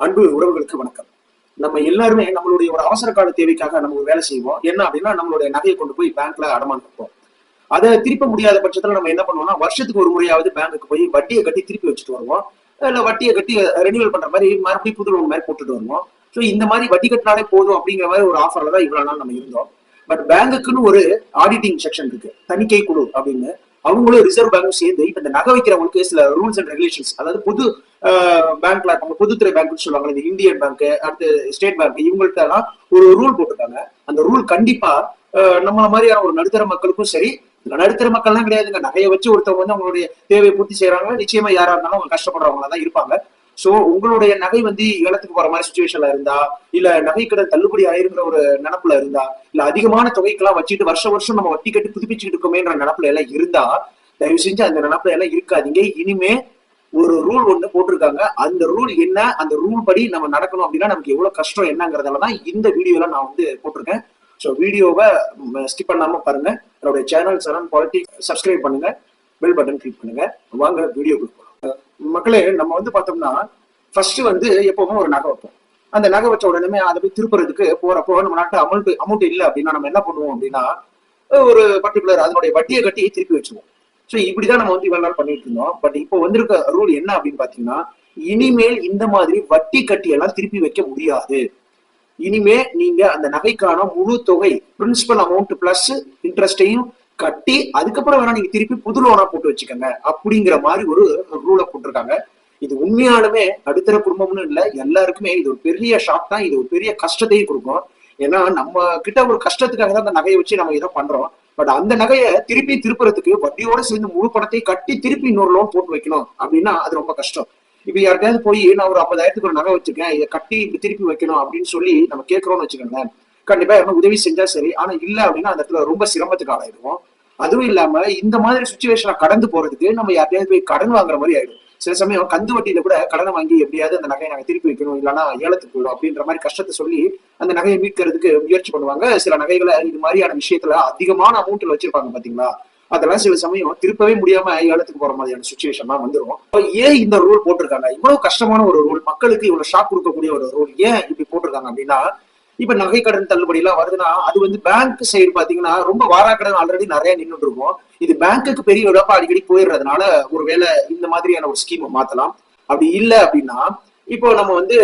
அன்பு உறவுகளுக்கு வணக்கம். நம்ம எல்லாருமே நம்மளுடைய ஒரு அவசர கால தேவைக்காக நம்ம ஒரு வேலை செய்வோம். என்ன அப்படின்னா நம்மளுடைய நகையை கொண்டு போய் பேங்க்ல அடமானம் வைப்போம். அதை திருப்ப முடியாத பட்சத்துல நம்ம என்ன பண்ணுவோம்னா வருஷத்துக்கு ஒரு முறையாவது பேங்க்குக்கு போய் வட்டியை கட்டி திருப்பி வச்சுட்டு வருவோம். இல்ல வட்டியை கட்டி ரெனியூவல் பண்ற மாதிரி மறுபடியும் புது லோன் மாதிரி போட்டுட்டு வருவோம். ஸோ இந்த மாதிரி வட்டி கட்டினாலே போதும் அப்படிங்கிற மாதிரி ஒரு ஆஃபர்ல தான் இவ்வளவு நாள் நம்ம இருந்தோம். பட் பேங்குக்குன்னு ஒரு ஆடிட்டிங் செக்ஷன் இருக்கு, தணிக்கை குழு அப்படின்னு. அவங்களும் ரிசர்வ் பேங்க்கும் சேர்ந்து இப்ப இந்த நகை வைக்கிறவங்களுக்கு சில ரூல்ஸ் அண்ட் ரெகுலேஷன்ஸ், அதாவது பொது பேங்க்ல இருப்பாங்க, பொதுத்துறை பேங்க்னு சொல்லுவாங்க, இந்த இந்தியன் பேங்க், அடுத்து ஸ்டேட் பேங்க், இவங்கள்ட்ட எல்லாம் ஒரு ரூல் போட்டிருக்காங்க. அந்த ரூல் கண்டிப்பா நம்மள மாதிரியான ஒரு நடுத்தர மக்களுக்கும் சரி, நடுத்தர மக்கள்லாம் கிடையாதுங்க, நகையை வச்சு ஒருத்தவங்க வந்து அவங்களுடைய தேவையை பூர்த்தி செய்யறாங்க. நிச்சயமா யாரா இருந்தாலும் அவங்க கஷ்டப்படுறவங்களா தான் இருப்பாங்க. சோ உங்களுடைய நகை வந்து ஏலத்துக்கு போற மாதிரி சுச்சுவேஷன்ல இருந்தா, இல்ல நகை கடன் தள்ளுபடி ஆயிருங்கிற ஒரு நினப்புல இருந்தா, இல்ல அதிகமான தொகைக்கெல்லாம் வச்சுட்டு வருஷம் நம்ம வட்டி கட்டி புதுப்பிச்சுட்டு இருக்கோமேன்ற நினப்புல எல்லாம் இருந்தா, தயவு செஞ்சு அந்த நினப்புல எல்லாம் இருக்காதீங்க. இனிமே ஒரு ரூல் ஒண்ணு போட்டிருக்காங்க. அந்த ரூல் என்ன, அந்த ரூல் படி நம்ம நடக்கணும் அப்படின்னா நமக்கு எவ்வளவு கஷ்டம் என்னங்கிறதெல்லாம் இந்த வீடியோல நான் வந்து போட்டிருக்கேன். ஸோ வீடியோவை ஸ்கிப் பண்ணாம பாருங்க. என்னுடைய சேனல் சரண் பாலிடிக்ஸ் சப்ஸ்கிரைப் பண்ணுங்க, பெல் பட்டன் கிளிக் பண்ணுங்க. வாங்க வீடியோக்கு போகலாம். மக்களே, நம்ம வந்து பார்த்தோம்னா ஃபர்ஸ்ட் வந்து எப்பவுமே ஒரு நகை வைப்போம். அந்த நகை வச்ச உடனே அதை போய் திருப்புறதுக்கு போறப்போ நம்ம நாட்டு அமௌண்ட் இல்லை அப்படின்னா நம்ம என்ன பண்ணுவோம் அப்படின்னா ஒரு பர்டிகுலர் அதனுடைய வட்டியை கட்டி திருப்பி வச்சுருவோம். ஸோ இப்படிதான் நம்ம வந்து இவ்வளவு நாள் பண்ணிட்டு இருந்தோம். பட் இப்போ வந்திருக்க ரூல் என்ன அப்படின்னு பாத்தீங்கன்னா, இனிமேல் இந்த மாதிரி வட்டி கட்டி எல்லாம் திருப்பி வைக்க முடியாது. இனிமே நீங்க அந்த நகைக்கான முழு தொகை பிரின்சிபல் அமௌண்ட் பிளஸ் இன்ட்ரெஸ்டையும் கட்டி அதுக்கப்புறம் வேணா நீங்க திருப்பி புது லோனா போட்டு வச்சுக்கோங்க அப்படிங்கிற மாதிரி ஒரு ரூலை போட்டிருக்காங்க. இது உண்மையாலுமே நடுத்தர குடும்பம்னு இல்லை, எல்லாருக்குமே இது ஒரு பெரிய ஷாக் தான். இது ஒரு பெரிய கஷ்டத்தையும் கொடுக்கும். ஏன்னா நம்ம கிட்ட ஒரு கஷ்டத்துக்காக தான் அந்த நகையை வச்சு நம்ம இதை பண்றோம். பட் அந்த நகையை திருப்பி திருப்புறதுக்கு வட்டியோட சேர்ந்து முழு பணத்தை கட்டி திருப்பி இன்னொரு லோன் போட்டு வைக்கணும் அப்படின்னா அது ரொம்ப கஷ்டம். இப்ப யார்கிட்டயாவது போய் நான் ஒரு 50,000 ஒரு நகை வச்சிருக்கேன், இதை கட்டி இப்படி திருப்பி வைக்கணும் அப்படின்னு சொல்லி நம்ம கேட்கிறோம்னு வச்சுக்கோங்களேன், கண்டிப்பா யாரும் உதவி செஞ்சா சரி. ஆனா இல்ல அப்படின்னா அந்த இடத்துல ரொம்ப சிரமத்துக்கு ஆளாயிடுவோம். அதுவும் இல்லாம இந்த மாதிரி சுச்சுவேஷனை கடந்து போறதுக்கு நம்ம யார்கிட்டயாவது போய் கடன் வாங்குற மாதிரி ஆயிடும். சில சமயம் கந்து வட்டியில கூட கடனை வாங்கி எப்படியாவது அந்த நகையை நாங்க திருப்பி வைக்கணும், இல்லைன்னா ஏலத்துக்கு போயிடும் அப்படின்ற மாதிரி கஷ்டத்தை சொல்லி அந்த நகையை மீட்கிறதுக்கு முயற்சி பண்ணுவாங்க. சில நகைகளை இது மாதிரியான விஷயத்துல அதிகமான அமௌண்ட்ல வச்சிருப்பாங்க பாத்தீங்களா, அதெல்லாம் சில சமயம் திருப்பவே முடியாம ஏலத்துக்கு போற மாதிரியான சுச்சுவேஷன் தான் வந்துடும். ஏன் இந்த ரூல் போட்டிருக்காங்க? இவ்வளவு கஷ்டமான ஒரு ரூல், மக்களுக்கு இவ்வளவு ஷாக் கொடுக்கக்கூடிய ஒரு ரூல் ஏன் இப்படி போட்டிருக்காங்க அப்படின்னா, இப்ப நகை கடன் தள்ளுபடி எல்லாம் வருதுன்னா அது வந்து பேங்க் சைடு பாத்தீங்கன்னா ரொம்ப வாராக்கடன் ஆல்ரெடி நிறைய நின்றுட்டு இருக்கும். இது பேங்க்குக்கு பெரிய இழப்பா அடிக்கடி போயிடுறதுனால ஒருவேளை இந்த மாதிரியான ஒரு ஸ்கீம் மாத்தலாம். அப்படி இல்லை அப்படின்னா, இப்போ நம்ம வந்து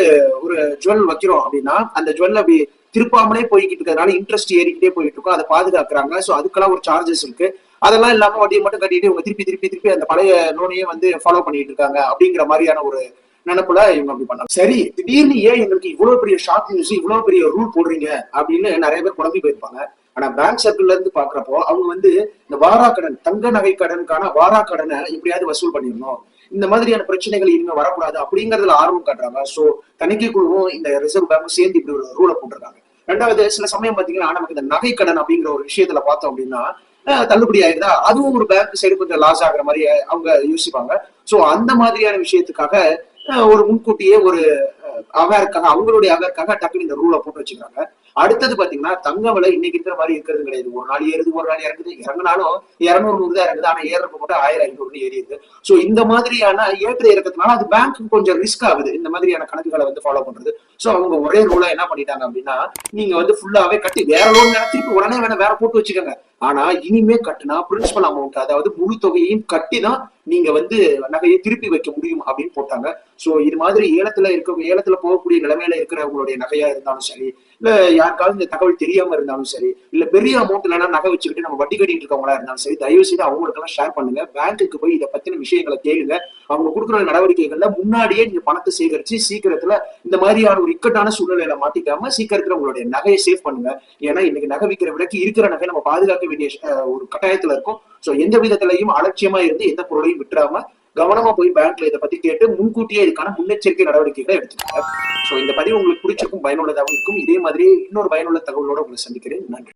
ஒரு ஜுவல் வைக்கிறோம் அப்படின்னா அந்த ஜுவல் அப்படி திருப்பாமலே போய்கிட்டு இருக்கிறதுனால இன்ட்ரெஸ்ட் ஏறிக்கிட்டே போயிட்டு இருக்கும், அதை பாதுகாக்கிறாங்க. ஸோ அதுக்கெல்லாம் ஒரு சார்ஜஸ் இருக்கு. அதெல்லாம் இல்லாம வட்டியை மட்டும் கட்டிட்டு இவங்க திருப்பி திருப்பி திருப்பி அந்த பழைய லோனையே வந்து ஃபாலோ பண்ணிட்டு இருக்காங்க அப்படிங்கிற மாதிரியான ஒரு நினைப்புல இவங்க அப்படி பண்ணாங்க. சரி, திடீர்னு ஏன் எங்களுக்கு இவ்வளவு பெரிய ஷாக் நியூஸ், இவ்வளவு பெரிய ரூல் போடுறீங்க அப்படின்னு நிறைய பேர் குழம்பி போயிருப்பாங்க. ஆனா பேங்க் சர்க்கிள்ல இருந்து பாக்குறப்போ அவங்க வந்து இந்த வாராக்கடன், தங்க நகை கடனுக்கான வாராக்கடனை எப்படியாவது வசூல் பண்ணிடணும், இந்த மாதிரியான பிரச்சனைகள் இனிமே வரக்கூடாது அப்படிங்கறதுல ஆர்வம் காட்டுறாங்க. சோ தணிக்கை குழுவும் இந்த ரிசர்வ் பேங்க்கும் சேர்ந்து இப்படி ஒரு ரூலை போட்டிருக்காங்க. ரெண்டாவது, சில சமயம் பாத்தீங்கன்னா நமக்கு இந்த நகை கடன் அப்படிங்கிற ஒரு விஷயத்துல பார்த்தோம் அப்படின்னா தள்ளுபடி ஆயிருதா, அதுவும் ஒரு பேங்க் சைடு கொஞ்சம் லாஸ் ஆகுற மாதிரி அவங்க யோசிப்பாங்க. சோ அந்த மாதிரியான விஷயத்துக்காக ஒரு முன்கூட்டியே ஒரு அவேர்க்காக, அவங்களுடைய அவேர்க்காக டக்குனு இந்த ரூலை போட்டு வச்சுக்கிறாங்க. அடுத்தது பாத்தீங்கன்னா தங்க விலை இன்னைக்கு இருக்கிற மாதிரி இருக்கிறது கிடையாது. ஒரு நாள் ஏறுது, ஒரு நாள் இறங்குது. இறங்கினாலும் 200 தான் இறங்குது, ஆனா ஏறப்ப மட்டும் 1500 ஏறிடுது. சோ இந்த மாதிரியான ஏற்ற இறக்கத்தினால அது பேங்க் கொஞ்சம் ரிஸ்க் ஆகுது இந்த மாதிரியான கணக்குகளை வந்து ஃபாலோ பண்றது. சோ அவங்க ஒரே ரூலா என்ன பண்ணிட்டாங்க அப்படின்னா, நீங்க வந்து ஃபுல்லாவே கட்டி வேற லோன் திருப்பி உடனே வேணா வேற போட்டு வச்சுக்கோங்க, ஆனா இனிமே கட்டினா பிரின்சிபல் அமௌண்ட், அதாவது முழு தொகையையும் கட்டி தான் நீங்க வந்து நகையை திருப்பி வைக்க முடியும் அப்படின்னு போட்டாங்க. சோ இது மாதிரி ஏலத்துல போகக்கூடிய நிலைமையில இருக்கிறவங்களுடைய நகையா இருந்தாலும் சரி, இல்ல யாருக்காவது இந்த தகவல் தெரியாம இருந்தாலும் சரி, இல்ல பெரிய அமௌண்ட் இல்லைன்னா நகை வச்சுக்கிட்டு நம்ம வட்டி கட்டிட்டு இருக்கவங்களா இருந்தாலும் சரி, தயவு செய்து அவங்களுக்கு எல்லாம் ஷேர் பண்ணுங்க. பேங்க்குக்கு போய் இதை பத்தின விஷயங்களை கேளுங்க. அவங்க கொடுக்குற நடவடிக்கைகள்ல முன்னாடியே நீங்க பணத்தை சேகரிச்சு சீக்கிரத்துல இந்த மாதிரியான ஒரு இக்கட்டான சூழ்நிலையில மாட்டிக்காம சீக்கிரத்துல உங்களுடைய நகையை சேவ் பண்ணுங்க. ஏன்னா இன்னைக்கு நகை விற்கிற விலைக்கு இருக்கிற நகை நம்ம பாதுகாக்க வேண்டிய ஒரு கட்டாயத்துல இருக்கும். சோ எந்த விதத்திலையும் அலட்சியமா இருந்து எந்த பொருளையும் விட்டுறாம கவனமா போய் பேங்க்ல இதை பத்தி கேட்டு முன்கூட்டியே இதுக்கான முன்னெச்சரிக்கை நடவடிக்கைகளை எடுத்துக்கோங்க. சோ இந்த பதிவு உங்களுக்கு பிடிச்சிருக்கும், பயனுள்ளதாகவும் இருக்கும். இதே மாதிரி இன்னொரு பயனுள்ள தகவலோட உங்களை சந்திக்கிறேன். நன்றி.